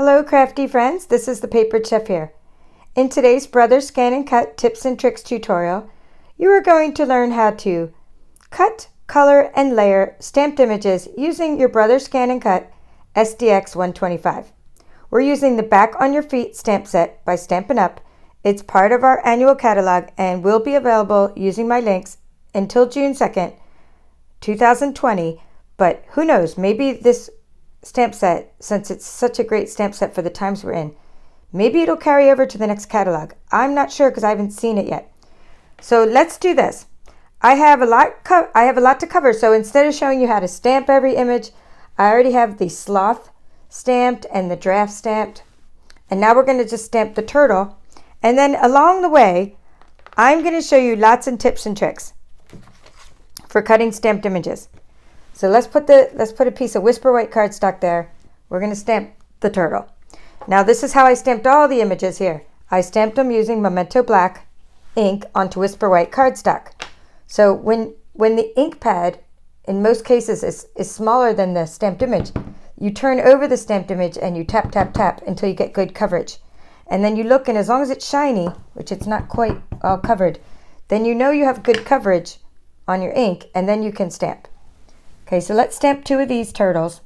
Hello crafty friends, this is the Papered Chef here. In today's Brother ScanNCut tips and tricks tutorial, you are going to learn how to cut, color, and layer stamped images using your Brother ScanNCut SDX125. We're using the Back on Your Feet stamp set by Stampin Up. It's part of our annual catalog and will be available using my links until June 2nd, 2020, but who knows, maybe this stamp set, since it's such a great stamp set for the times we're in, maybe it'll carry over to the next catalog. I'm not sure because I haven't seen it yet. So let's do this. I have a lot to cover, so instead of showing you how to stamp every image, I already have the sloth stamped and the giraffe stamped. And now we're going to just stamp the turtle. And then along the way, I'm going to show you lots of tips and tricks for cutting stamped images. So let's put a piece of Whisper White cardstock there. We're going to stamp the turtle. Now this is how I stamped all the images here. I stamped them using Memento Black ink onto Whisper White cardstock. So when the ink pad, in most cases, is smaller than the stamped image, you turn over the stamped image and you tap, tap, tap until you get good coverage. And then you look, and as long as it's shiny, which it's not quite all covered, then you know you have good coverage on your ink, and then you can stamp. Okay, so let's stamp two of these turtles,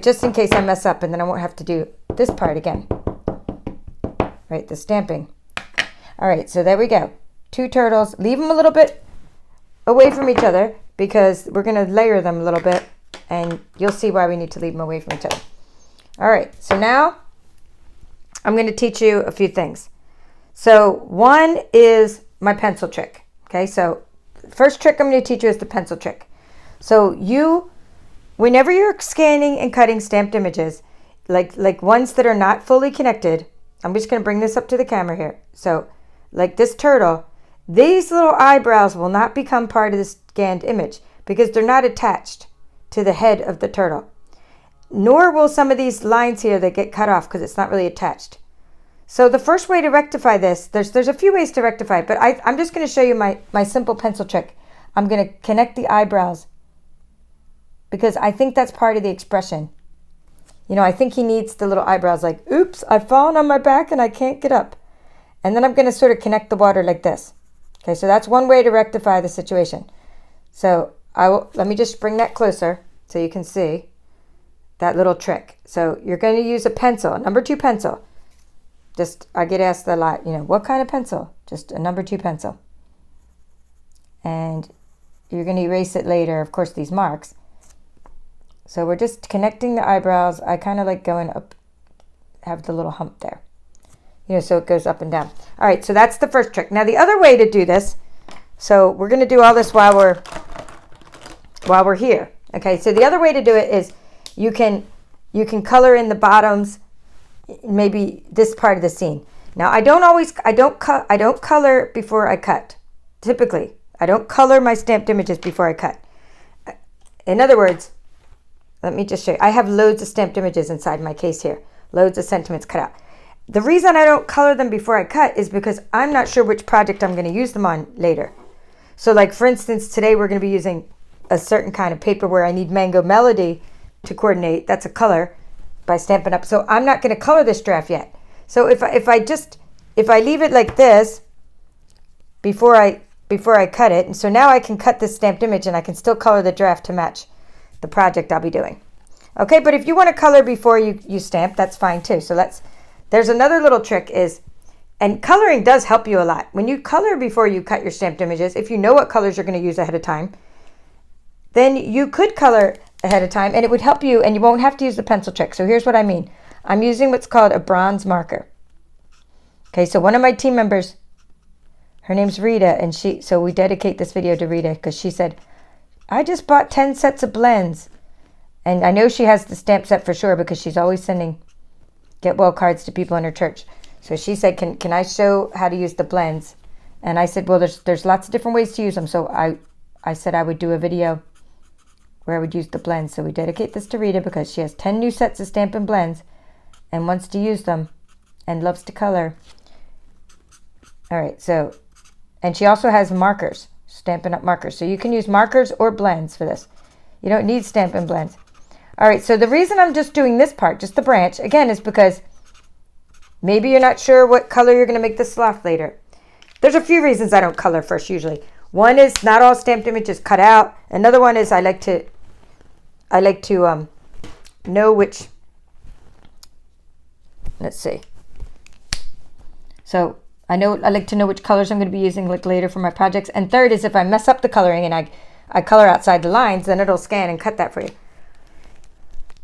just in case I mess up, and then I won't have to do this part again. Right, the stamping. All right, so there we go. Two turtles. Leave them a little bit away from each other because we're going to layer them a little bit, and you'll see why we need to leave them away from each other. All right, so now I'm going to teach you a few things. So one is my pencil trick. Okay, so first trick I'm going to teach you is the pencil trick. So whenever you're scanning and cutting stamped images, like ones that are not fully connected, I'm just going to bring this up to the camera here. So like this turtle, these little eyebrows will not become part of the scanned image because they're not attached to the head of the turtle. Nor will some of these lines here that get cut off because it's not really attached. So the first way to rectify this, there's a few ways to rectify it, but I'm just going to show you my simple pencil trick. I'm going to connect the eyebrows because I think that's part of the expression. I think he needs the little eyebrows like, oops, I've fallen on my back and I can't get up. And then I'm going to sort of connect the water like this. Okay, so that's one way to rectify the situation. So let me just bring that closer so you can see that little trick. So you're going to use a pencil, a number 2 pencil. I get asked a lot, what kind of pencil? Just a number 2 pencil. And you're going to erase it later, of course, these marks. So we're just connecting the eyebrows. I kind of like going up, have the little hump there. So it goes up and down. All right, so that's the first trick. Now the other way to do this, so we're going to do all this while we're here. Okay, so the other way to do it is you can color in the bottoms, maybe this part of the scene. Now I don't color before I cut. Typically, I don't color my stamped images before I cut. In other words, let me just show you. I have loads of stamped images inside my case here. Loads of sentiments cut out. The reason I don't color them before I cut is because I'm not sure which project I'm going to use them on later. So like for instance, today we're going to be using a certain kind of paper where I need Mango Melody to coordinate. That's a color by Stampin' Up. So I'm not going to color this draft yet. So if I leave it like this before I cut it, and so now I can cut this stamped image and I can still color the draft to match the project I'll be doing. Okay, but if you want to color before you stamp, that's fine too. So there's another little trick and coloring does help you a lot. When you color before you cut your stamped images, if you know what colors you're going to use ahead of time, then you could color ahead of time and it would help you and you won't have to use the pencil trick. So here's what I mean. I'm using what's called a bronze marker. Okay, so one of my team members, her name's Rita, and so we dedicate this video to Rita because she said, I just bought 10 sets of blends. And I know she has the stamp set for sure because she's always sending get well cards to people in her church. So she said, can I show how to use the blends? And I said, well, there's lots of different ways to use them. So I said I would do a video where I would use the blends. So we dedicate this to Rita because she has 10 new sets of Stampin' Blends and wants to use them and loves to color. All right, and she also has markers, Stampin' Up markers. So you can use markers or blends for this. You don't need Stampin' Blends. All right, so the reason I'm just doing this part, just the branch, again, is because maybe you're not sure what color you're going to make the sloth later. There's a few reasons I don't color first usually. One is not all stamped images cut out. Another one is I like to know which, let's see. So I like to know which colors I'm going to be using like later for my projects. And third is if I mess up the coloring and I color outside the lines, then it'll scan and cut that for you.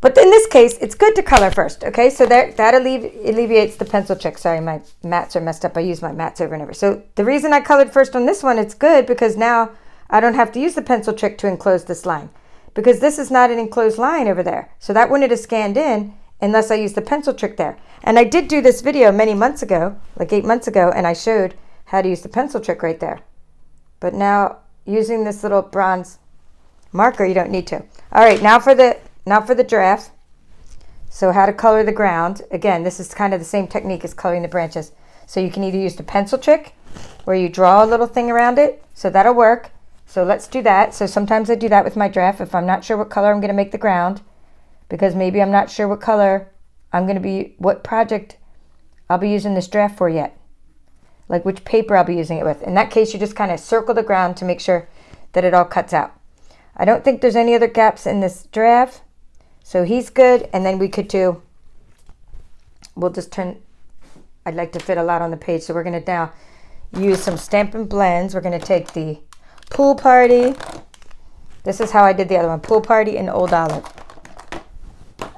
But in this case, it's good to color first, okay? So that alleviates the pencil trick. Sorry, my mats are messed up. I use my mats over and over. So the reason I colored first on this one, it's good because now I don't have to use the pencil trick to enclose this line because this is not an enclosed line over there. So that wouldn't have scanned in unless I used the pencil trick there. And I did do this video many months ago, like 8 months ago, and I showed how to use the pencil trick right there. But now using this little bronze marker, you don't need to. All right, now for the giraffe. So how to color the ground. Again, this is kind of the same technique as coloring the branches. So you can either use the pencil trick where you draw a little thing around it. So that'll work. So let's do that. So sometimes I do that with my giraffe if I'm not sure what color I'm going to make the ground, because maybe I'm not sure what color what project I'll be using this giraffe for yet. Like which paper I'll be using it with. In that case, you just kind of circle the ground to make sure that it all cuts out. I don't think there's any other gaps in this giraffe. So he's good, and then we could do, I'd like to fit a lot on the page, so we're going to now use some Stampin' Blends. We're going to take the Pool Party. This is how I did the other one, Pool Party and Old Olive.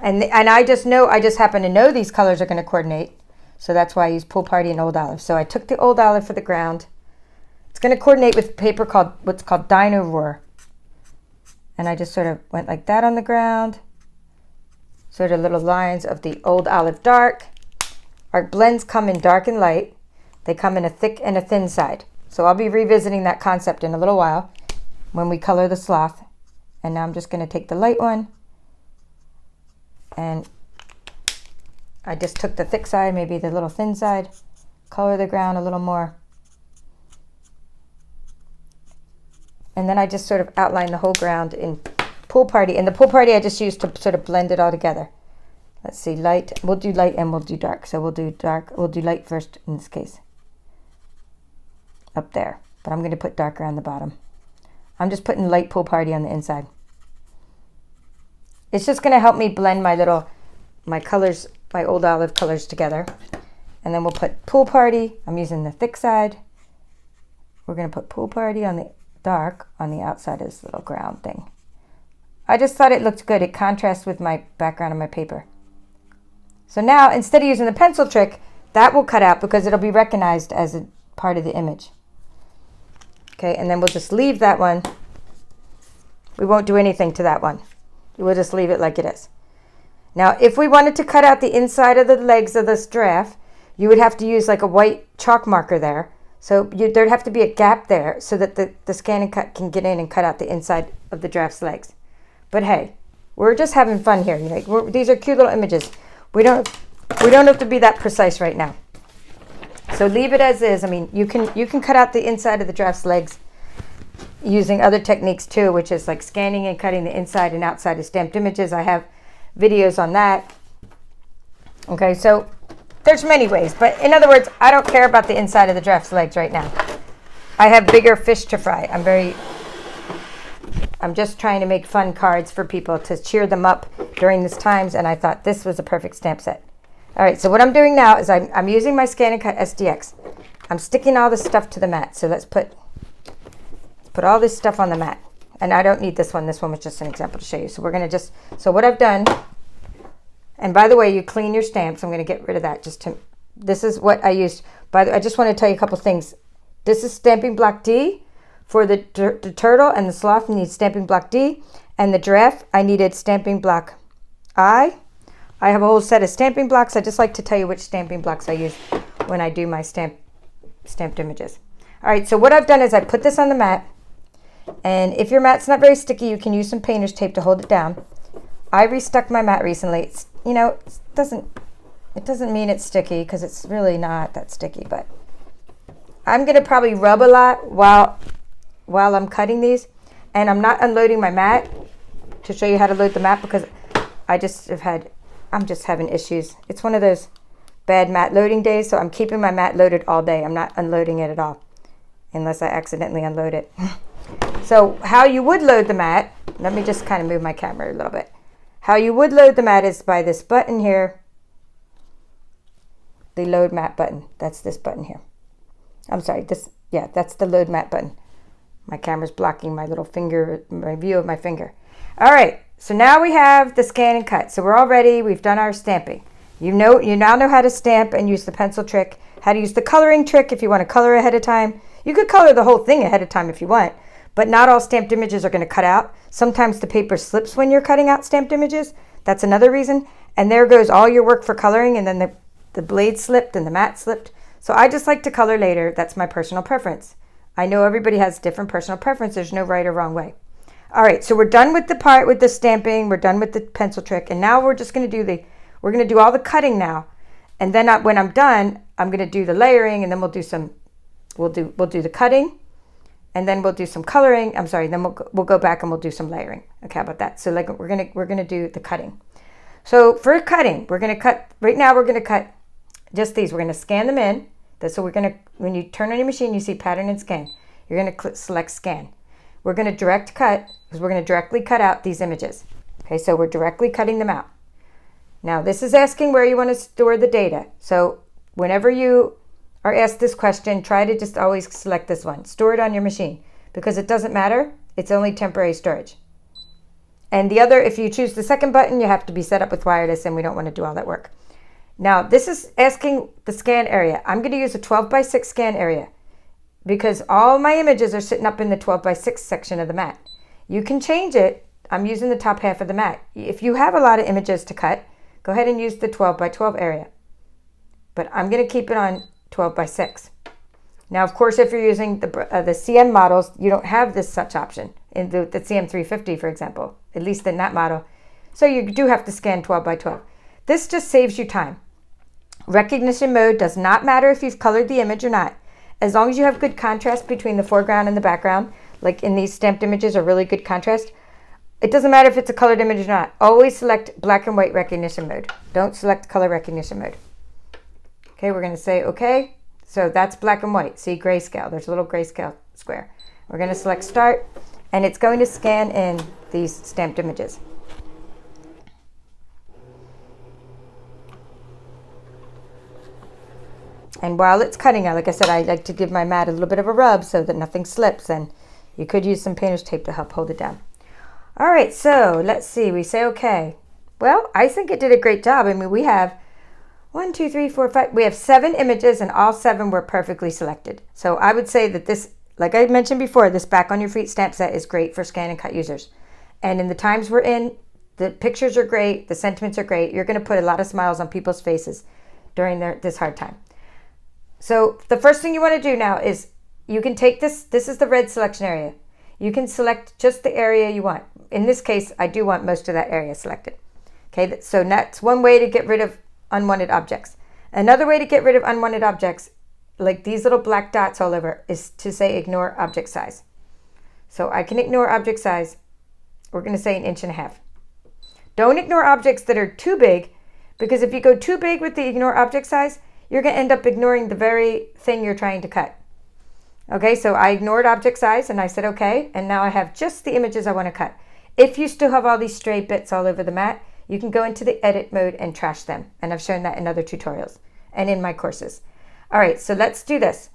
And I just happen to know these colors are going to coordinate, so that's why I use Pool Party and Old Olive. So I took the Old Olive for the ground. It's going to coordinate with paper what's called Dino Roar. And I just sort of went like that on the ground. Sort of little lines of the Old Olive Dark. Our blends come in dark and light. They come in a thick and a thin side. So I'll be revisiting that concept in a little while when we color the sloth. And now I'm just going to take the light one. And I just took the thick side, maybe the little thin side. Color the ground a little more. And then I just sort of outline the whole ground in Pool Party. And the Pool Party I just used to sort of blend it all together. Let's see, light. We'll do light and we'll do dark. So we'll do light first in this case. Up there. But I'm going to put darker on the bottom. I'm just putting light Pool Party on the inside. It's just going to help me blend my colors, my Old Olive colors together. And then we'll put Pool Party. I'm using the thick side. We're going to put Pool Party on the dark on the outside of this little ground thing. I just thought it looked good. It contrasts with my background on my paper. So now, instead of using the pencil trick, that will cut out because it'll be recognized as a part of the image. Okay, and then we'll just leave that one. We won't do anything to that one. We'll just leave it like it is. Now, if we wanted to cut out the inside of the legs of this giraffe, you would have to use like a white chalk marker there. So there'd have to be a gap there so that the Scan and Cut can get in and cut out the inside of the giraffe's legs. But hey, we're just having fun here. These are cute little images. We don't have to be that precise right now. So leave it as is. I mean, you can cut out the inside of the giraffe's legs using other techniques too, which is like scanning and cutting the inside and outside of stamped images. I have videos on that. Okay, so there's many ways, but in other words, I don't care about the inside of the giraffe's legs right now. I have bigger fish to fry. I'm just trying to make fun cards for people to cheer them up during these times, and I thought this was a perfect stamp set. All right, so what I'm doing now is I'm using my Scan and Cut SDX. I'm sticking all this stuff to the mat. So let's put all this stuff on the mat. And I don't need this one. This one was just an example to show you. So we're going to so what I've done, and by the way, you clean your stamps. I'm going to get rid of that. This is what I used. I just want to tell you a couple things. This is Stamping Block D. For the turtle and the sloth needs Stamping Block D. And the giraffe, I needed Stamping Block I. I have a whole set of stamping blocks. I just like to tell you which stamping blocks I use when I do my stamped images. All right, so what I've done is I put this on the mat. And if your mat's not very sticky, you can use some painter's tape to hold it down. I restuck my mat recently. It doesn't mean it's sticky because it's really not that sticky, but I'm going to probably rub a lot while I'm cutting these. And I'm not unloading my mat to show you how to load the mat because I'm just having issues. It's one of those bad mat loading days, so I'm keeping my mat loaded all day. I'm not unloading it at all, unless I accidentally unload it. So how you would load the mat, let me just kind of move my camera a little bit. How you would load the mat is by this button here, the load mat button. That's this button here. I'm sorry, that's the load mat button. My camera's blocking my little finger, my view of my finger. All right, so now we have the scan and cut. So we're all ready. We've done our stamping. You now know how to stamp and use the pencil trick, how to use the coloring trick if you want to color ahead of time. You could color the whole thing ahead of time if you want, but not all stamped images are going to cut out. Sometimes the paper slips when you're cutting out stamped images. That's another reason. And there goes all your work for coloring, and then the blade slipped and the mat slipped. So I just like to color later. That's my personal preference. I know everybody has different personal preferences. There's no right or wrong way. All right, so we're done with the part with the stamping. We're done with the pencil trick, and now we're just going to do all the cutting now. And then when I'm done, I'm going to do the layering, and then we'll do the cutting, and then we'll do some coloring. I'm sorry, then we'll go back and we'll do some layering. Okay, how about that? So like we're gonna do the cutting. So for cutting, we're gonna cut right now. We're gonna cut just these. We're gonna scan them in. So when you turn on your machine, you see pattern and scan. You're gonna select scan. We're gonna direct cut because we're gonna directly cut out these images. Okay, so we're directly cutting them out. Now this is asking where you want to store the data. So whenever you are asked this question, try to just always select this one. Store it on your machine because it doesn't matter. It's only temporary storage. And the other, if you choose the second button, you have to be set up with wireless, and we don't want to do all that work. Now, this is asking the scan area. I'm going to use a 12x6 scan area because all my images are sitting up in the 12x6 section of the mat. You can change it. I'm using the top half of the mat. If you have a lot of images to cut, go ahead and use the 12x12 area. But I'm going to keep it on 12x6. Now, of course, if you're using the CM models, you don't have this such option in the CM350, for example, at least in that model. So you do have to scan 12x12. This just saves you time. Recognition mode does not matter if you've colored the image or not. As long as you have good contrast between the foreground and the background, like in these stamped images are really good contrast, it doesn't matter if it's a colored image or not. Always select black and white recognition mode. Don't select color recognition mode. Okay, we're going to say okay. So that's black and white. See, grayscale. There's a little grayscale square. We're going to select start, and it's going to scan in these stamped images. And while it's cutting out, like I said, I like to give my mat a little bit of a rub so that nothing slips, and you could use some painter's tape to help hold it down. All right, so let's see. We say okay. Well, I think it did a great job. I mean, we have 1, 2, 3, 4, 5. We have 7 images, and all 7 were perfectly selected. So I would say that this, like I mentioned before, this back on your feet stamp set is great for scan and cut users. And in the times we're in, the pictures are great, the sentiments are great. You're going to put a lot of smiles on people's faces during this hard time. So the first thing you want to do now is you can take this is the red selection area. You can select just the area you want. In this case, I do want most of that area selected. Okay, so that's one way to get rid of unwanted objects. Another way to get rid of unwanted objects, like these little black dots all over, is to say ignore object size. So I can ignore object size. We're going to say 1.5 inches. Don't ignore objects that are too big, because if you go too big with the ignore object size, you're going to end up ignoring the very thing you're trying to cut. Okay, so I ignored object size and I said okay, and now I have just the images I want to cut. If you still have all these stray bits all over the mat, you can go into the edit mode and trash them. And I've shown that in other tutorials and in my courses. All right, so let's do this.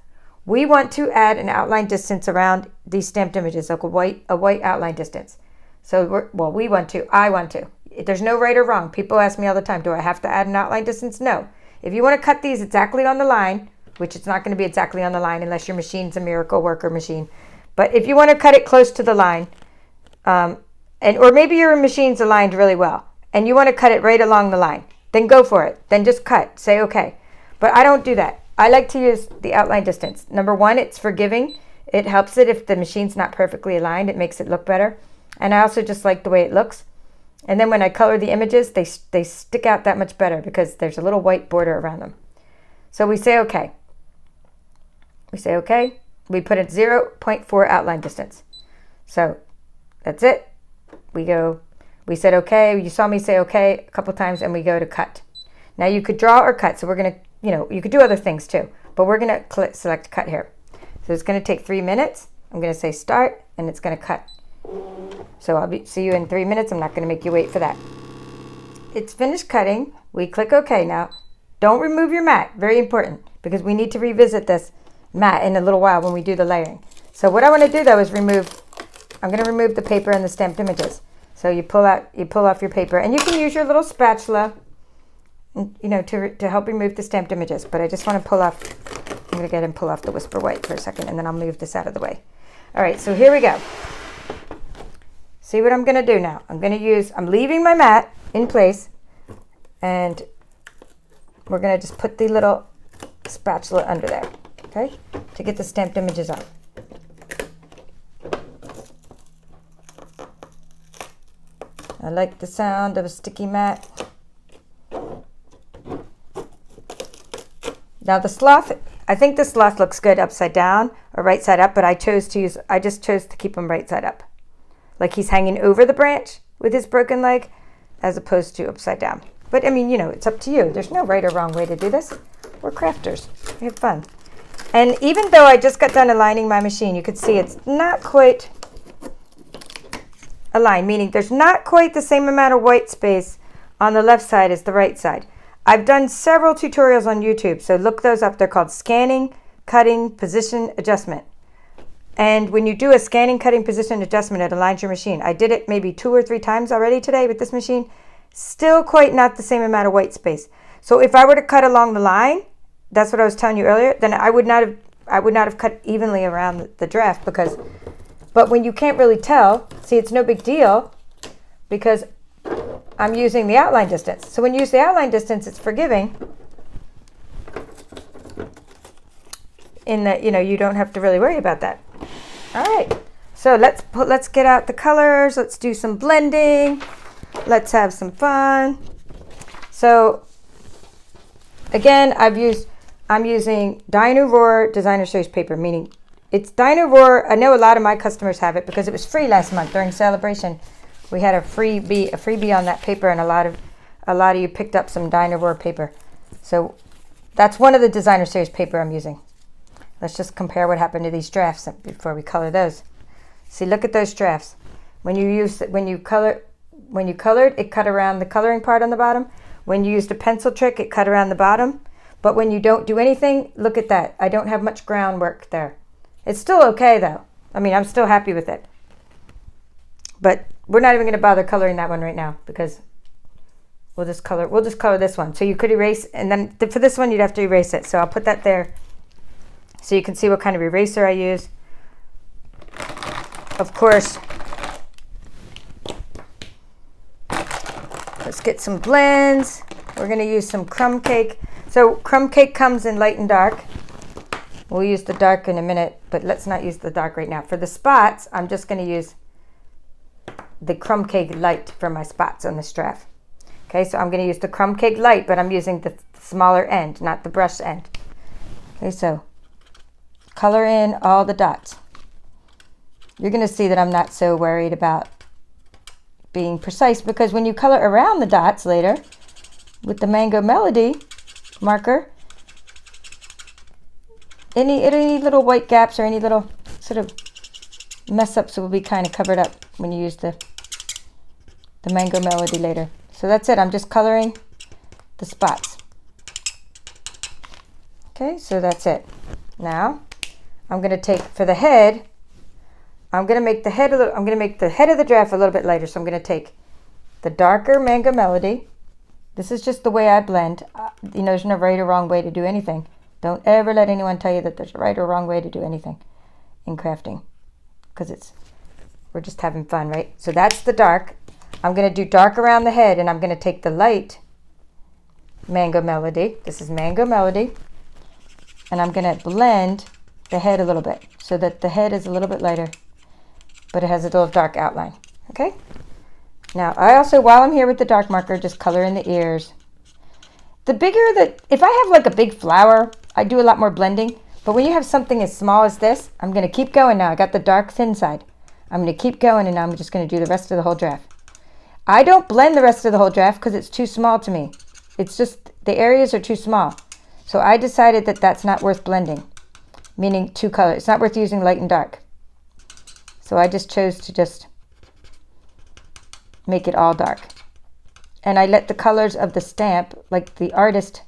We want to add an outline distance around these stamped images, like a white outline distance. So I want to. There's no right or wrong. People ask me all the time, do I have to add an outline distance? No. If you want to cut these exactly on the line, which it's not going to be exactly on the line unless your machine's a miracle worker machine. But if you want to cut it close to the line, or maybe your machine's aligned really well, and you want to cut it right along the line, then go for it. Then just cut. Say okay. But I don't do that. I like to use the outline distance. Number one, it's forgiving. It helps it if the machine's not perfectly aligned. It makes it look better. And I also just like the way it looks. And then when I color the images, they stick out that much better because there's a little white border around them. So we say okay. We say okay. We put in 0.4 outline distance. So that's it. We We said okay. You saw me say okay a couple times, and we go to cut. Now you could draw or cut. So we're going to, you could do other things too. But we're going to select cut here. So it's going to take 3 minutes. I'm going to say start, and it's going to cut. So I'll see you in 3 minutes. I'm not going to make you wait for that. It's finished cutting. We click OK now. Don't remove your mat. Very important, because we need to revisit this mat in a little while when we do the layering. So what I want to do though is I'm going to remove the paper and the stamped images. So you pull off your paper, and you can use your little spatula, to help remove the stamped images. But I just want to pull off. I'm going to get and pull off the Whisper White for a second, and then I'll move this out of the way. All right, so here we go. See what I'm going to do now? I'm leaving my mat in place, and we're going to just put the little spatula under there, okay, to get the stamped images off. I like the sound of a sticky mat. Now the sloth, I think the sloth looks good upside down or right side up, but I just chose to keep him right side up. Like he's hanging over the branch with his broken leg as opposed to upside down. But I mean, it's up to you. There's no right or wrong way to do this. We're crafters. We have fun. And even though I just got done aligning my machine, you could see it's not quite aligned, meaning there's not quite the same amount of white space on the left side as the right side. I've done several tutorials on YouTube, so look those up. They're called Scanning, Cutting, Position Adjustment. And when you do a scanning, cutting, position adjustment, it aligns your machine. I did it maybe 2 or 3 times already today with this machine. Still quite not the same amount of white space. So if I were to cut along the line, that's what I was telling you earlier, then I would not have cut evenly around the draft but when you can't really tell, see, it's no big deal because I'm using the outline distance. So when you use the outline distance, it's forgiving in that, you don't have to really worry about that. All right, so let's get out the colors. Let's do some blending. Let's have some fun. So again, I'm using Dino-Roar Designer Series paper, meaning it's Dino-Roar. I know a lot of my customers have it because it was free last month during celebration. We had a freebie on that paper, and a lot of you picked up some Dino-Roar paper. So that's one of the Designer Series paper I'm using. Let's just compare what happened to these drafts before we color those. See, look at those drafts. When you colored, it cut around the coloring part on the bottom. When you used a pencil trick, it cut around the bottom. But when you don't do anything, look at that. I don't have much groundwork there. It's still okay though. I mean, I'm still happy with it. But we're not even going to bother coloring that one right now because we'll just color this one. So you could erase, and then for this one you'd have to erase it. So I'll put that there so you can see what kind of eraser I use. Of course, let's get some blends. We're going to use some crumb cake. So crumb cake comes in light and dark. We'll use the dark in a minute, but let's not use the dark right now. For the spots, I'm just going to use the crumb cake light for my spots on this draft. Okay, so I'm going to use the crumb cake light, but I'm using the smaller end, not the brush end. Okay, so color in all the dots. You're going to see that I'm not so worried about being precise because when you color around the dots later with the Mango Melody marker, any little white gaps or any little sort of mess ups will be kind of covered up when you use the Mango Melody later. So that's it. I'm just coloring the spots. Okay, so that's it. Now I'm going to take for the head. I'm going to make the head of the draft a little bit lighter. So I'm going to take the darker Mango Melody. This is just the way I blend. There's no right or wrong way to do anything. Don't ever let anyone tell you that there's a right or wrong way to do anything in crafting, because we're just having fun, right? So that's the dark. I'm going to do dark around the head, and I'm going to take the light Mango Melody. This is Mango Melody, and I'm going to blend the head a little bit so that the head is a little bit lighter, but it has a little dark outline. Okay. Now I also, while I'm here with the dark marker, just color in the ears. If I have like a big flower, I do a lot more blending. But when you have something as small as this, I'm going to keep going now. I got the dark thin side. I'm going to keep going, and now I'm just going to do the rest of the whole draft. I don't blend the rest of the whole draft because it's too small to me. It's just, the areas are too small. So I decided that that's not worth blending, meaning two colors. It's not worth using light and dark. So I just chose to just make it all dark. And I let the colors of the stamp, like the artist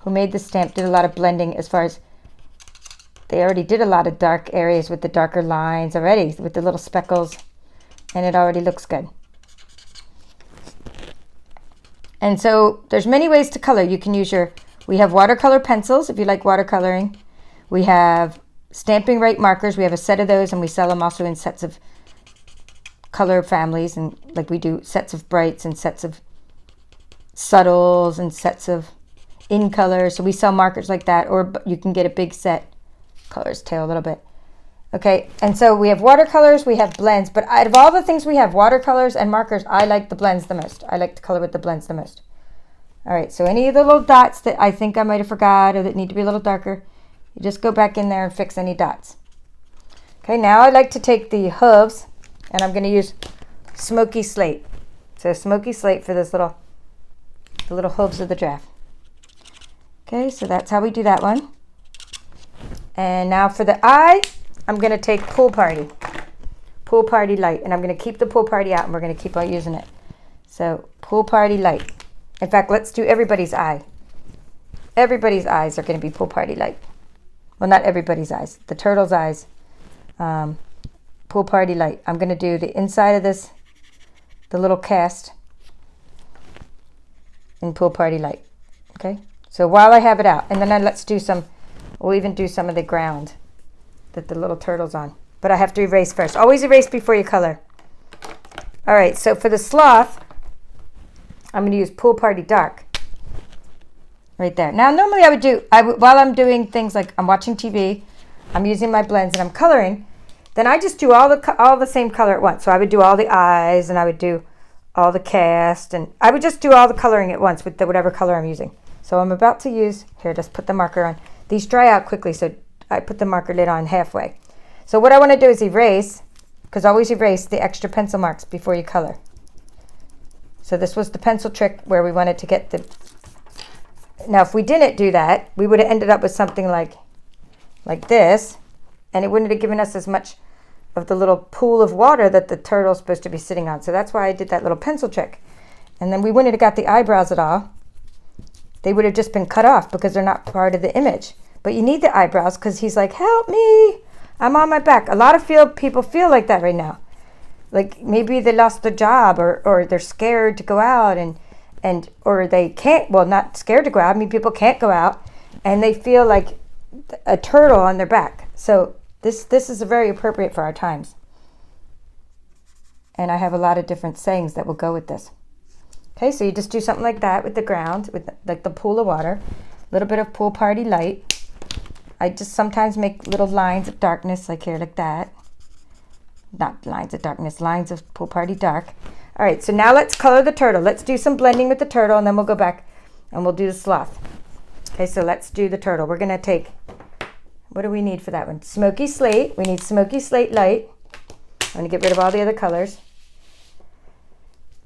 who made the stamp did a lot of blending as far as, they already did a lot of dark areas with the darker lines already, with the little speckles, and it already looks good. And so there's many ways to color. You can use we have watercolor pencils if you like watercoloring. We have Stampin' Right markers. We have a set of those, and we sell them also in sets of color families, and like we do sets of brights and sets of subtles and sets of in color. So we sell markers like that, or you can get a big set. Colors tail a little bit. Okay, and so we have watercolors, we have blends, but out of all the things we have, watercolors and markers, I like the blends the most. I like to color with the blends the most. All right, so any of the little dots that I think I might have forgot or that need to be a little darker, you just go back in there and fix any dots. Okay, now I like to take the hooves, and I'm going to use Smoky Slate. So Smoky Slate for the little hooves of the draft. Okay, so that's how we do that one. And now for the eye, I'm going to take Pool Party Light, and I'm going to keep the Pool Party out, and we're going to keep on using it. So Pool Party Light. In fact, let's do everybody's eye. Everybody's eyes are going to be Pool Party Light. Well, not everybody's eyes. The turtle's eyes. Pool Party Light. I'm going to do the inside of this, the little cast in Pool Party Light. Okay? So while I have it out, and then let's do we'll even do some of the ground that the little turtle's on. But I have to erase first. Always erase before you color. All right, so for the sloth, I'm going to use Pool Party Dark. Right there. Now, normally while I'm doing things like I'm watching TV, I'm using my blends and I'm coloring, then I just do all the same color at once. So I would do all the eyes, and I would do all the cast, and I would just do all the coloring at once with whatever color I'm using. So I'm about to use, here, just put the marker on. These dry out quickly, so I put the marker lid on halfway. So what I want to do is erase, because always erase the extra pencil marks before you color. So this was the pencil trick where we wanted to get the... Now, if we didn't do that, we would have ended up with something like this, and it wouldn't have given us as much of the little pool of water that the turtle's supposed to be sitting on. So that's why I did that little pencil trick. And then we wouldn't have got the eyebrows at all. They would have just been cut off because they're not part of the image. But you need the eyebrows because he's like, help me, I'm on my back. A lot of people feel like that right now. Like maybe they lost their job, or they're scared to go out, or they can't, well, not scared to go out. I mean, people can't go out, and they feel like a turtle on their back. So this is very appropriate for our times. And I have a lot of different sayings that will go with this. Okay, so you just do something like that with the ground, with like the pool of water, a little bit of Pool Party Light. I just sometimes make little lines of darkness, like here, like that. Not lines of darkness, lines of Pool Party Dark. All right, so now let's color the turtle. Let's do some blending with the turtle, and then we'll go back and we'll do the sloth. Okay, so let's do the turtle. We're going to take, what do we need for that one? Smoky Slate. We need Smoky Slate Light. I'm going to get rid of all the other colors.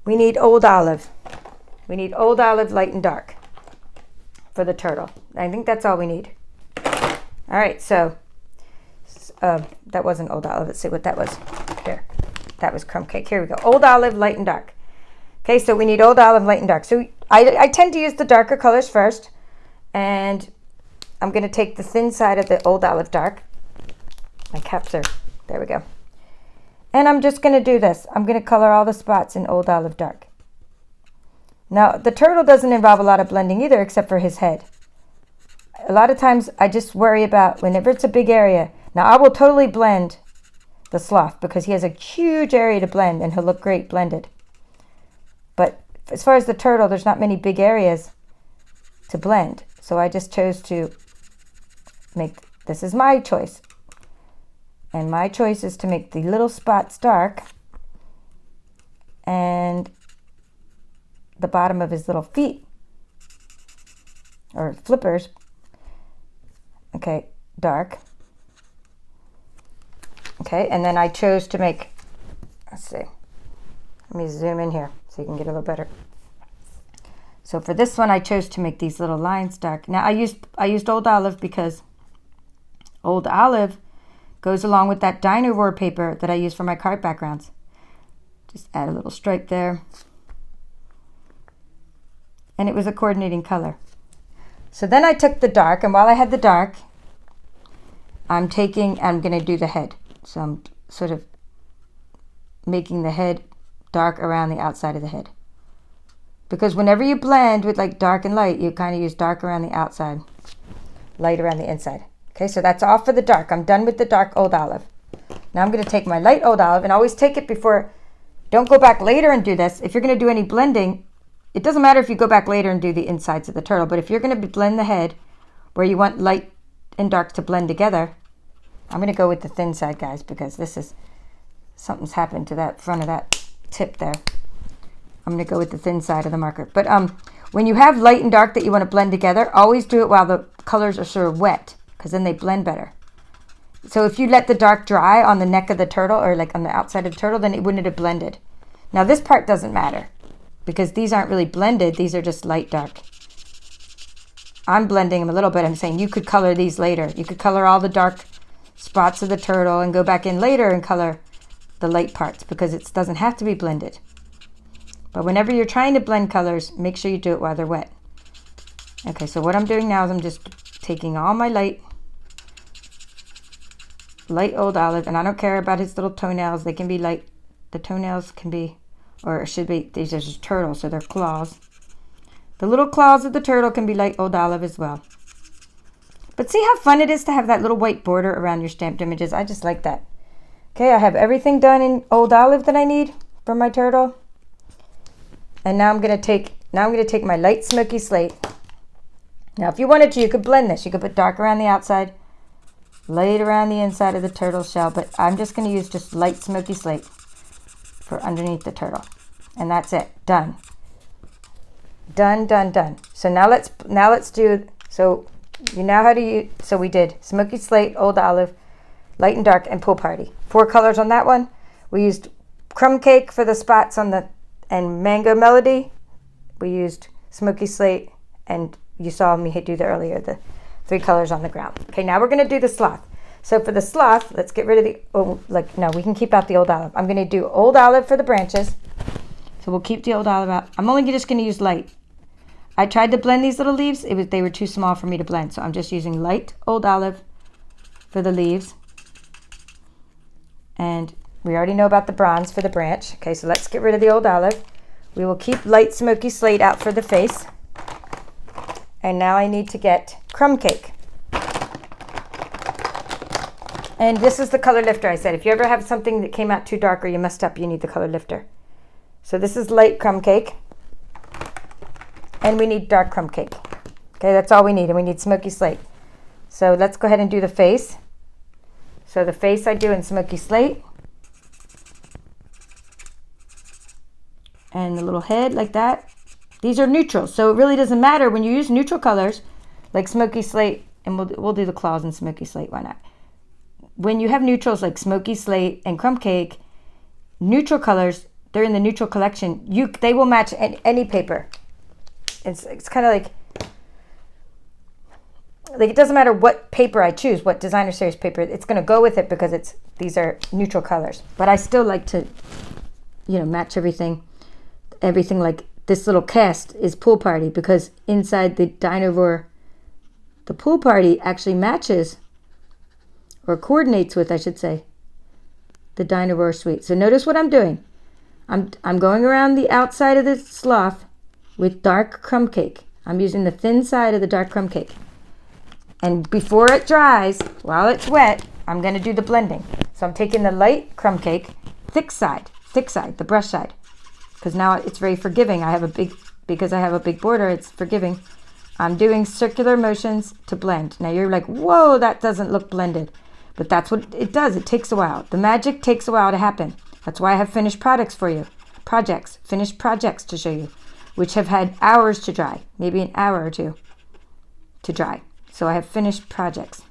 We need Old Olive. We need Old Olive Light and Dark for the turtle. I think that's all we need. All right, so that wasn't Old Olive. Let's see what that was. Here, that was Crumb Cake. Here we go. Old Olive Light and Dark. Okay, so we need Old Olive Light and Dark. So I tend to use the darker colors first, and I'm going to take the thin side of the Old Olive Dark. My caps are, there we go. And I'm just going to do this. I'm going to color all the spots in Old Olive Dark. Now, the turtle doesn't involve a lot of blending either, except for his head. A lot of times, I just worry about whenever it's a big area. Now, I will totally blend the sloth because he has a huge area to blend, and he'll look great blended. But as far as the turtle, there's not many big areas to blend. So I just chose to make, this is my choice. And my choice is to make the little spots dark and the bottom of his little feet or flippers, okay, dark. Okay, and then I chose to make, let's see, let me zoom in here so so you can get a little better. So for this one, I chose to make these little lines dark. Now I used Old Olive because Old Olive goes along with that Dynavore paper that I use for my card backgrounds. Just add a little stripe there. And it was a coordinating color. So then I took the dark, and while I had the dark, I'm going to do the head. So I'm sort of making the head dark around the outside of the head. Because whenever you blend with like dark and light, you kind of use dark around the outside, light around the inside. Okay, so that's all for the dark. I'm done with the dark Old Olive. Now I'm going to take my light Old Olive, and always take it before, don't go back later and do this. If you're going to do any blending, it doesn't matter if you go back later and do the insides of the turtle, but if you're going to blend the head where you want light and dark to blend together, I'm going to go with the thin side, guys, because something's happened to that front of that tip there. I'm going to go with the thin side of the marker. But when you have light and dark that you want to blend together, always do it while the colors are sort of wet, because then they blend better. So if you let the dark dry on the neck of the turtle, or like on the outside of the turtle, then it wouldn't have blended. Now this part doesn't matter, because these aren't really blended. These are just light dark. I'm blending them a little bit. I'm saying you could color these later. You could color all the dark spots of the turtle and go back in later and color the light parts, because it doesn't have to be blended. But whenever you're trying to blend colors, make sure you do it while they're wet. Okay, so what I'm doing now is I'm just taking all my light Old Olive, and I don't care about his little toenails. They can be light. The toenails can be, or it should be, these are just turtles, so they're claws. The little claws of the turtle can be light Old Olive as well. But see how fun it is to have that little white border around your stamped images? I just like that. Okay, I have everything done in Old Olive that I need for my turtle. And now I'm going to take my light smoky slate. Now if you wanted to, you could blend this. You could put dark around the outside, light around the inside of the turtle shell, but I'm just going to use just light smoky slate for underneath the turtle. And that's it. Done. Done, done, done. So now let's do, so you know how to use, so we did smoky slate, Old Olive, light and dark, and pool party. 4 colors on that one. We used crumb cake for the spots on the, and mango melody. We used smoky slate, and you saw me do the earlier, the 3 colors on the ground. Okay, now we're going to do the sloth. So for the sloth, let's get rid of the, no, we can keep out the Old Olive. I'm going to do Old Olive for the branches. So we'll keep the Old Olive out. I'm only just going to use light. I tried to blend these little leaves. They were too small for me to blend. So I'm just using light Old Olive for the leaves. And we already know about the bronze for the branch. Okay, so let's get rid of the Old Olive. We will keep light smoky slate out for the face. And now I need to get crumb cake. And this is the color lifter I said. If you ever have something that came out too dark or you messed up, you need the color lifter. So this is light crumb cake. And we need dark crumb cake. Okay, that's all we need. And we need smoky slate. So let's go ahead and do the face. So the face I do in smoky slate. And the little head like that. These are neutrals, so it really doesn't matter when you use neutral colors like smoky slate, and we'll do the claws in smoky slate, why not? When you have neutrals like smoky slate and crumb cake, neutral colors, they're in the neutral collection. They will match any paper. It's kind of like it doesn't matter what paper I choose, what designer series paper, it's going to go with it because these are neutral colors. But I still like to, match everything. Everything like this little cast is pool party, because inside the Dynavore, the pool party actually matches or coordinates with, I should say, the Dynavore suite. So notice what I'm doing. I'm going around the outside of the sloth with dark crumb cake. I'm using the thin side of the dark crumb cake. And before it dries, while it's wet, I'm going to do the blending. So I'm taking the light crumb cake, thick side, the brush side. Because now it's very forgiving. Because I have a big border, it's forgiving. I'm doing circular motions to blend. Now you're like, whoa, that doesn't look blended. But that's what it does. It takes a while. The magic takes a while to happen. That's why I have finished products for you. Finished projects to show you, which have had hours to dry, maybe an hour or 2 to dry. So I have finished projects.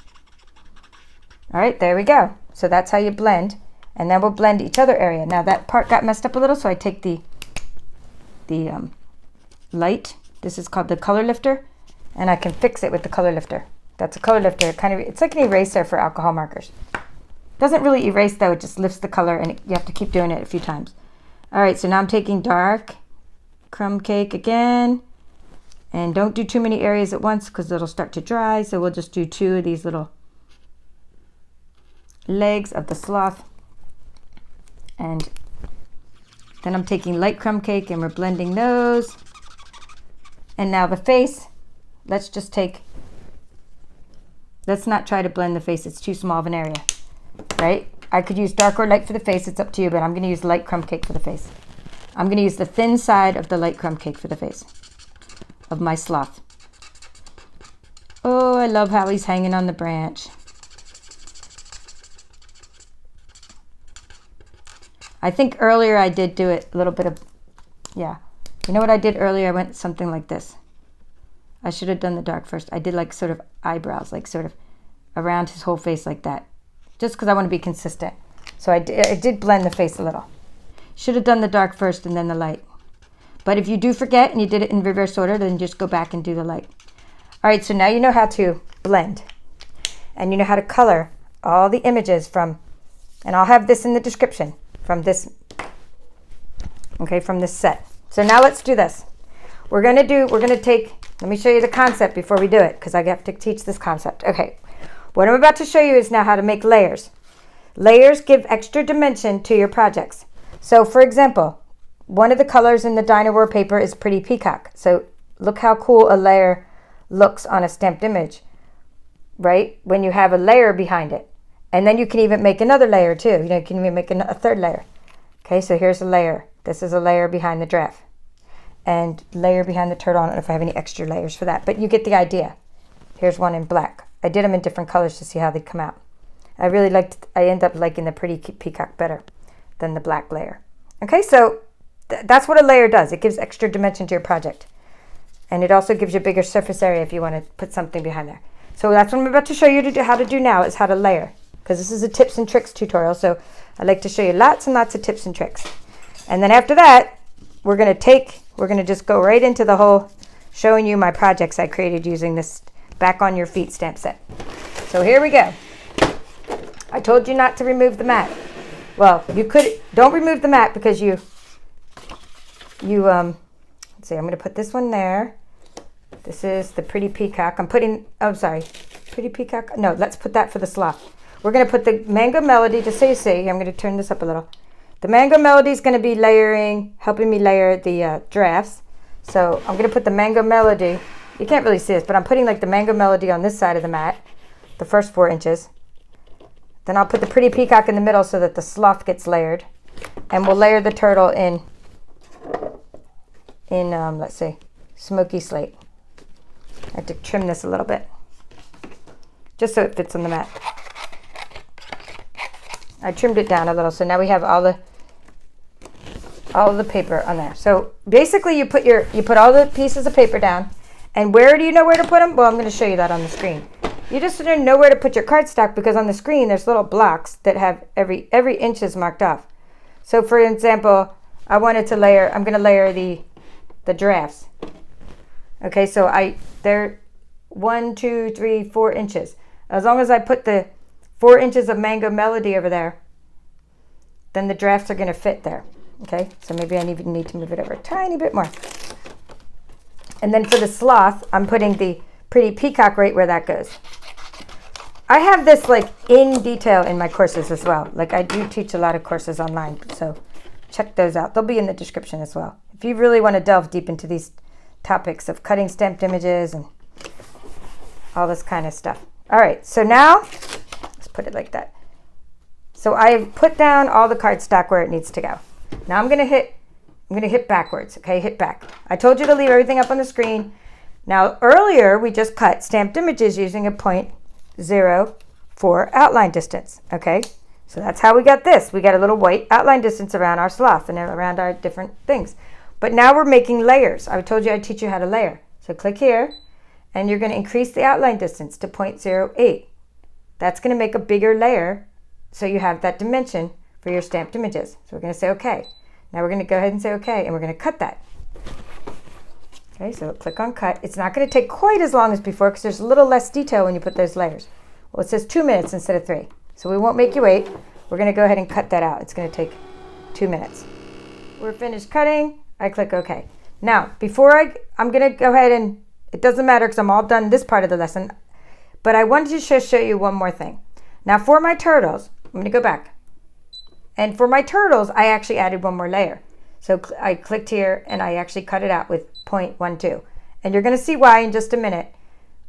All right, there we go. So that's how you blend. And then we'll blend each other area. Now that part got messed up a little, so I take the the light. This is called the color lifter, and I can fix it with the color lifter. That's a color lifter. It's like an eraser for alcohol markers. Doesn't really erase though, it just lifts the color, and you have to keep doing it a few times. All right, so now I'm taking dark crumb cake again, and don't do too many areas at once because it'll start to dry. So we'll just do 2 of these little legs of the sloth, and then I'm taking light crumb cake and we're blending those. And now the face, let's not try to blend the face, it's too small of an area, right? I could use dark or light for the face, it's up to you, but I'm going to use light crumb cake for the face. I'm going to use the thin side of the light crumb cake for the face of my sloth. Oh, I love how he's hanging on the branch. I think earlier I did do it a little bit of, yeah. You know what I did earlier? I went something like this. I should have done the dark first. I did like sort of eyebrows, like sort of around his whole face like that. Just because I want to be consistent. So I did blend the face a little. Should have done the dark first and then the light. But if you do forget and you did it in reverse order, then just go back and do the light. All right, so now you know how to blend. And you know how to color all the images from, and I'll have this in the description, from this, okay, from this set. So now let's do this. We're going to take, let me show you the concept before we do it, because I have to teach this concept. Okay, what I'm about to show you is now how to make layers. Layers give extra dimension to your projects. So for example, one of the colors in the Dynawar paper is Pretty Peacock. So look how cool a layer looks on a stamped image, right? When you have a layer behind it. And then you can even make another layer too. You know, you can even make a third layer. Okay, so here's a layer. This is a layer behind the giraffe. And layer behind the turtle. I don't know if I have any extra layers for that, but you get the idea. Here's one in black. I did them in different colors to see how they come out. I end up liking the Pretty Peacock better than the black layer. Okay, so that's what a layer does. It gives extra dimension to your project. And it also gives you a bigger surface area if you want to put something behind there. So that's what I'm about to show you how to do now, is how to layer. Because this is a tips and tricks tutorial, so I like to show you lots and lots of tips and tricks. And then after that, we're going to just go right into the whole showing you my projects I created using this Back on Your Feet stamp set. So here we go. I told you not to remove the mat. Well, don't remove the mat because let's see, I'm going to put this one there. This is the Pretty Peacock. Pretty Peacock. No, let's put that for the sloth. We're going to put the Mango Melody, just so you see. I'm going to turn this up a little. The Mango Melody is going to be helping me layer the giraffes. So I'm going to put the Mango Melody. You can't really see this, but I'm putting like the Mango Melody on this side of the mat, the first 4 inches. Then I'll put the Pretty Peacock in the middle so that the sloth gets layered. And we'll layer the turtle in let's see, Smoky Slate. I have to trim this a little bit, just so it fits on the mat. I trimmed it down a little, so now we have all the paper on there. So basically you put all the pieces of paper down, and where do you know where to put them? Well, I'm going to show you that on the screen. You just don't know where to put your cardstock because on the screen there's little blocks that have every inch is marked off. So for example, I'm going to layer the giraffes. Okay, so they're 1, 2, 3, 4 inches. As long as I put the 4 inches of Mango Melody over there, then the giraffes are going to fit there. Okay, so maybe I even need to move it over a tiny bit more. And then for the sloth, I'm putting the Pretty Peacock right where that goes. I have this like in detail in my courses as well. Like I do teach a lot of courses online, so check those out. They'll be in the description as well. If you really want to delve deep into these topics of cutting stamped images and all this kind of stuff. All right, so now, let's put it like that. So I've put down all the cardstock where it needs to go. Now I'm gonna hit backwards, okay, hit back. I told you to leave everything up on the screen. Now earlier we just cut stamped images using a 0.04 outline distance, okay? So that's how we got this. We got a little white outline distance around our sloth and around our different things. But now we're making layers. I told you I'd teach you how to layer. So click here, and you're going to increase the outline distance to 0.08. That's going to make a bigger layer so you have that dimension for your stamped images. So we're going to say OK. Now we're going to go ahead and say OK, and we're going to cut that. Okay, so click on cut. It's not going to take quite as long as before because there's a little less detail when you put those layers. Well, it says 2 minutes instead of 3. So we won't make you wait. We're going to go ahead and cut that out. It's going to take 2 minutes. We're finished cutting. I click OK. Now, before I'm going to go ahead and, it doesn't matter because I'm all done this part of the lesson, but I wanted to just show you one more thing. Now for my turtles, I'm going to go back. And for my turtles, I actually added one more layer. So I clicked here and I actually cut it out with 0.12. And you're going to see why in just a minute,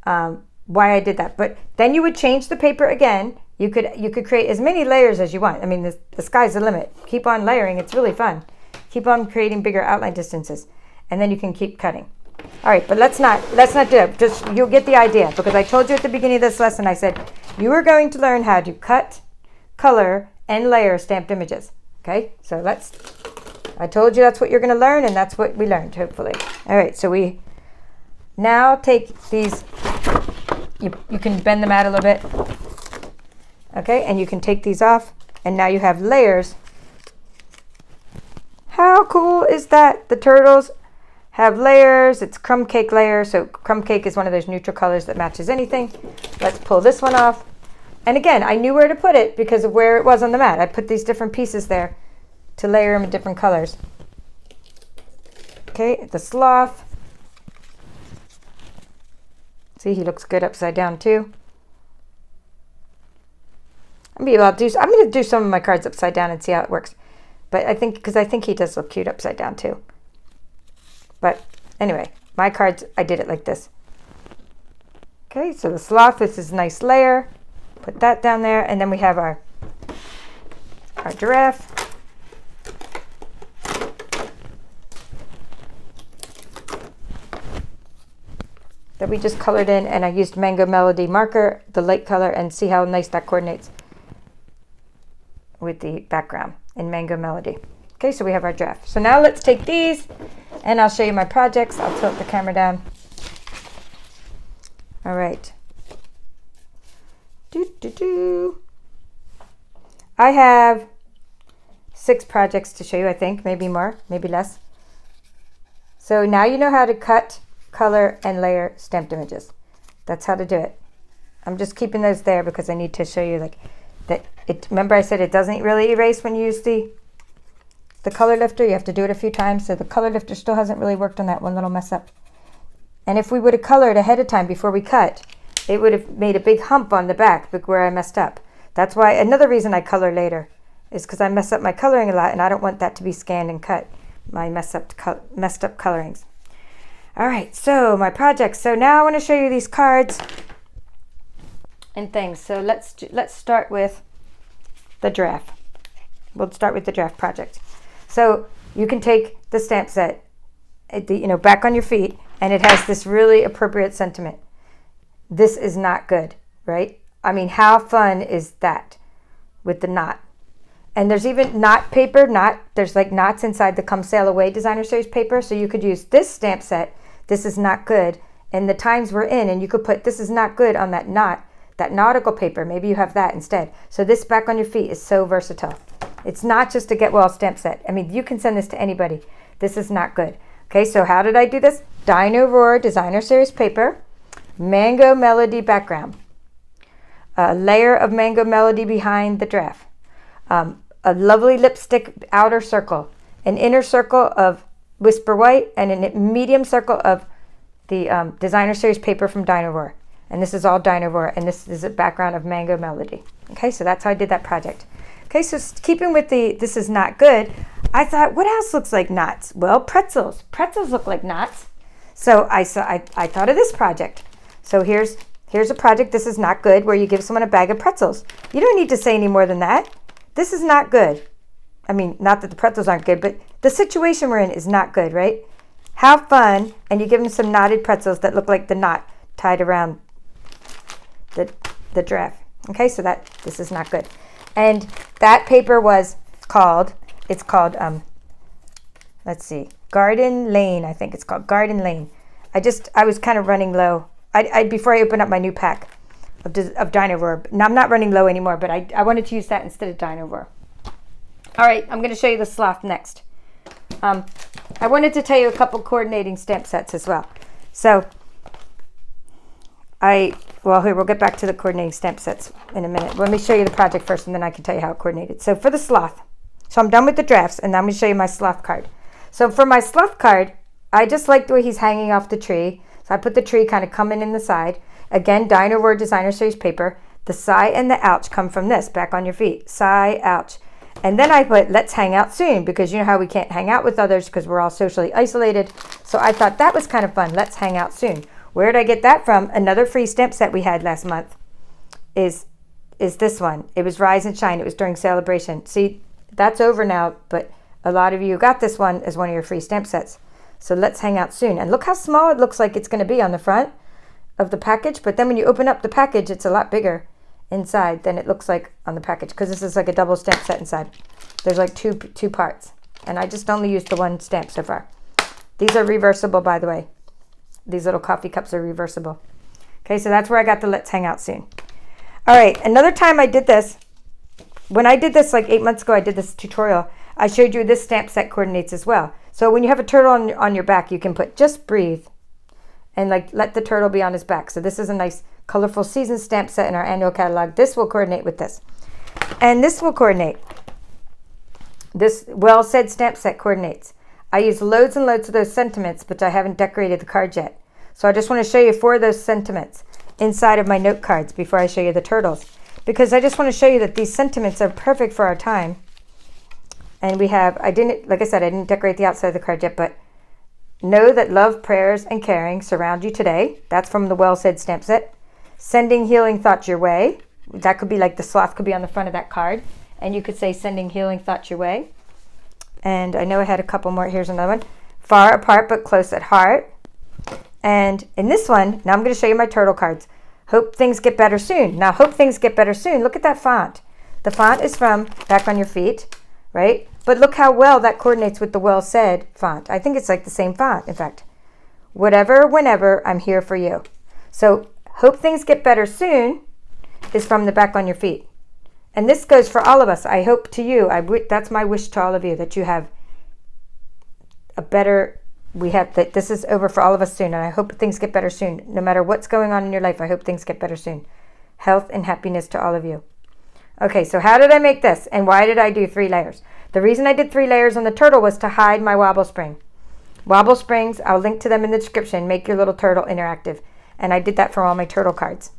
why I did that. But then you would change the paper again. You could create as many layers as you want. I mean, the sky's the limit. Keep on layering. It's really fun. Keep on creating bigger outline distances. And then you can keep cutting. All right, but let's not do it. Just, you'll get the idea, because I told you at the beginning of this lesson, I said, you are going to learn how to cut, color, and layer stamped images. Okay, so I told you that's what you're going to learn, and that's what we learned, hopefully. All right, so we now take these, you can bend them out a little bit. Okay, and you can take these off, and now you have layers. How cool is that? The turtles have layers. It's crumb cake layer. So crumb cake is one of those neutral colors that matches anything. Let's pull this one off. And again, I knew where to put it because of where it was on the mat. I put these different pieces there to layer them in different colors. Okay, the sloth. See, he looks good upside down too. I'm going to do some of my cards upside down and see how it works. But I think he does look cute upside down too. But anyway, my cards, I did it like this. Okay, so the sloth, this is a nice layer. Put that down there, and then we have our giraffe. That we just colored in, and I used Mango Melody marker, the light color, and see how nice that coordinates with the background in Mango Melody. Okay, so we have our giraffe. So now let's take these, and I'll show you my projects. I'll tilt the camera down. All right. I have 6 projects to show you, I think, maybe more, maybe less. So now you know how to cut, color, and layer stamped images. That's how to do it. I'm just keeping those there because I need to show you that remember I said it doesn't really erase when you use the color lifter. You have to do it a few times. So the color lifter still hasn't really worked on that one little mess up. And if we would have colored ahead of time before we cut, it would have made a big hump on the back where I messed up. That's why another reason I color later is because I mess up my coloring a lot, and I don't want that to be scanned and cut, my messed up colorings. All right, so my projects. So now I want to show you these cards and things. So let's start with the giraffe. We'll start with the giraffe project. So you can take the stamp set, back on your feet, and it has this really appropriate sentiment. This is not good, right? I mean, how fun is that with the knot? And there's even knot paper, there's like knots inside the Come Sail Away Designer Series paper. So you could use this stamp set, this is not good, and the times we're in, and you could put this is not good on that knot, that nautical paper. Maybe you have that instead. So this back on your feet is so versatile. It's not just a get well stamp set. I mean, you can send this to anybody. This is not good. Okay, so how did I do this? Dino Roar Designer Series paper, Mango Melody background, a layer of Mango Melody behind the giraffe, a lovely lipstick outer circle, an inner circle of Whisper White, and a medium circle of the Designer Series paper from Dino Roar. And this is all Dino Roar, and this is a background of Mango Melody. Okay, so that's how I did that project. Okay, so keeping with this is not good, I thought, what else looks like knots? Well, pretzels. Pretzels look like knots. So I thought of this project. So here's a project, this is not good, where you give someone a bag of pretzels. You don't need to say any more than that. This is not good. I mean, not that the pretzels aren't good, but the situation we're in is not good, right? Have fun, and you give them some knotted pretzels that look like the knot tied around the giraffe. Okay, so this is not good. And that paper was called, let's see, Garden Lane, I think it's called Garden Lane. I was kind of running low. Before I open up my new pack of Dino Roar. Now I'm not running low anymore, but I wanted to use that instead of Dino Roar. All right, I'm going to show you the sloth next. I wanted to tell you a couple coordinating stamp sets as well. So well, here, we'll get back to the coordinating stamp sets in a minute. Let me show you the project first, and then I can tell you how it coordinated. So for the sloth, so I'm done with the drafts, and now I'm going to show you my sloth card. So for my sloth card, I just like the way he's hanging off the tree. So I put the tree kind of coming in the side. Again, Dino Word Designer Series paper. The sigh and the ouch come from this, back on your feet. Sigh, ouch. And then I put, let's hang out soon, because you know how we can't hang out with others because we're all socially isolated. So I thought that was kind of fun. Let's hang out soon. Where did I get that from? Another free stamp set we had last month is this one. It was Rise and Shine. It was during celebration. See, that's over now, but a lot of you got this one as one of your free stamp sets. So let's hang out soon. And look how small it looks like it's going to be on the front of the package. But then when you open up the package, it's a lot bigger inside than it looks like on the package, because this is like a double stamp set inside. There's like two parts. And I just only used the one stamp so far. These are reversible, by the way. These little coffee cups are reversible. Okay, so that's where I got the let's hang out soon. All right, another time I did this, when I did this like 8 months ago, I did this tutorial. I showed you this stamp set coordinates as well. So when you have a turtle on your back, you can put just breathe and like let the turtle be on his back. So this is a nice colorful season stamp set in our annual catalog. This will coordinate with this. And this will coordinate. This Well Said stamp set coordinates. I use loads and loads of those sentiments, but I haven't decorated the card yet. So I just want to show you 4 of those sentiments inside of my note cards before I show you the turtles. Because I just want to show you that these sentiments are perfect for our time. And we have, like I said, I didn't decorate the outside of the card yet, but know that love, prayers, and caring surround you today. That's from the Well Said stamp set. Sending healing thoughts your way. That could be like the sloth could be on the front of that card. And you could say sending healing thoughts your way. And I know I had a couple more. Here's another one. Far apart but close at heart. And in this one, now I'm going to show you my turtle cards. Hope things get better soon. Now, hope things get better soon. Look at that font. The font is from Back on Your Feet, right? But look how well that coordinates with the Well Said font. I think it's like the same font, in fact. Whatever, whenever, I'm here for you. So, hope things get better soon is from the Back on Your Feet. And this goes for all of us. I hope to you, that's my wish to all of you, that you have a better, that this is over for all of us soon. And I hope things get better soon. No matter what's going on in your life, I hope things get better soon. Health and happiness to all of you. Okay, so how did I make this? And why did I do 3 layers? The reason I did 3 layers on the turtle was to hide my wobble spring. Wobble springs, I'll link to them in the description. Make your little turtle interactive. And I did that for all my turtle cards.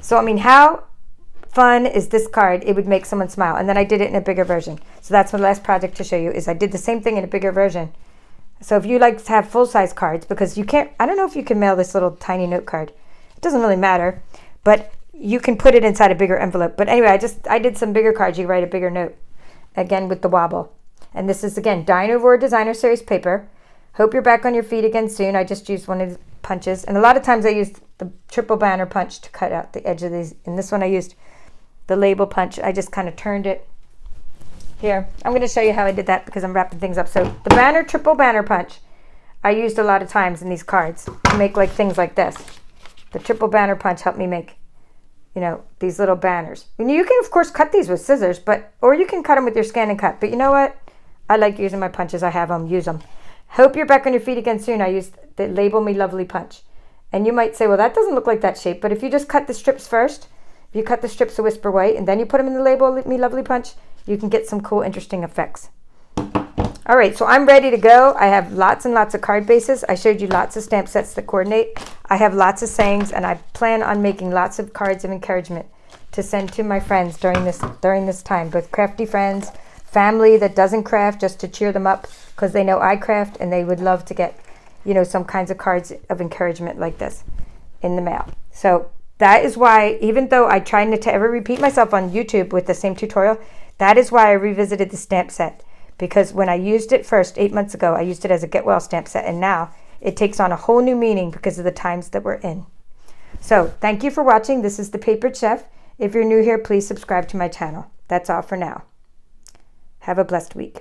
So, I mean, how fun is this card? It would make someone smile. And then I did it in a bigger version. So that's my last project to show you, is I did the same thing in a bigger version. So if you like to have full-size cards, because you can't, I don't know if you can mail this little tiny note card. It doesn't really matter, but you can put it inside a bigger envelope. But anyway, I did some bigger cards. You write a bigger note, again with the wobble. And this is, again, Dino Word Designer Series paper. Hope you're back on your feet again soon. I just used one of the punches. And a lot of times I used the triple banner punch to cut out the edge of these. In this one I used the label punch. I just kind of turned it. Here, I'm going to show you how I did that because I'm wrapping things up. So the triple banner punch, I used a lot of times in these cards to make like things like this. The triple banner punch helped me make, you know, these little banners. And you can, of course, cut these with scissors, or you can cut them with your Scan and Cut. But you know what? I like using my punches. I have them. Use them. Hope you're back on your feet again soon. I used the Label Me Lovely punch. And you might say, well, that doesn't look like that shape. But if you just cut the strips first, if you cut the strips a whisper white, and then you put them in the Label Me Lovely punch, you can get some cool, interesting effects. All right, so I'm ready to go. I have lots and lots of card bases. I showed you lots of stamp sets that coordinate. I have lots of sayings, and I plan on making lots of cards of encouragement to send to my friends during this time, both crafty friends, family that doesn't craft, just to cheer them up because they know I craft and they would love to get, you know, some kinds of cards of encouragement like this in the mail. So that is why, even though I try not to ever repeat myself on YouTube with the same tutorial, that is why I revisited the stamp set. Because when I used it first 8 months ago, I used it as a Get Well stamp set, and now it takes on a whole new meaning because of the times that we're in. So thank you for watching. This is The Papered Chef. If you're new here, please subscribe to my channel. That's all for now. Have a blessed week.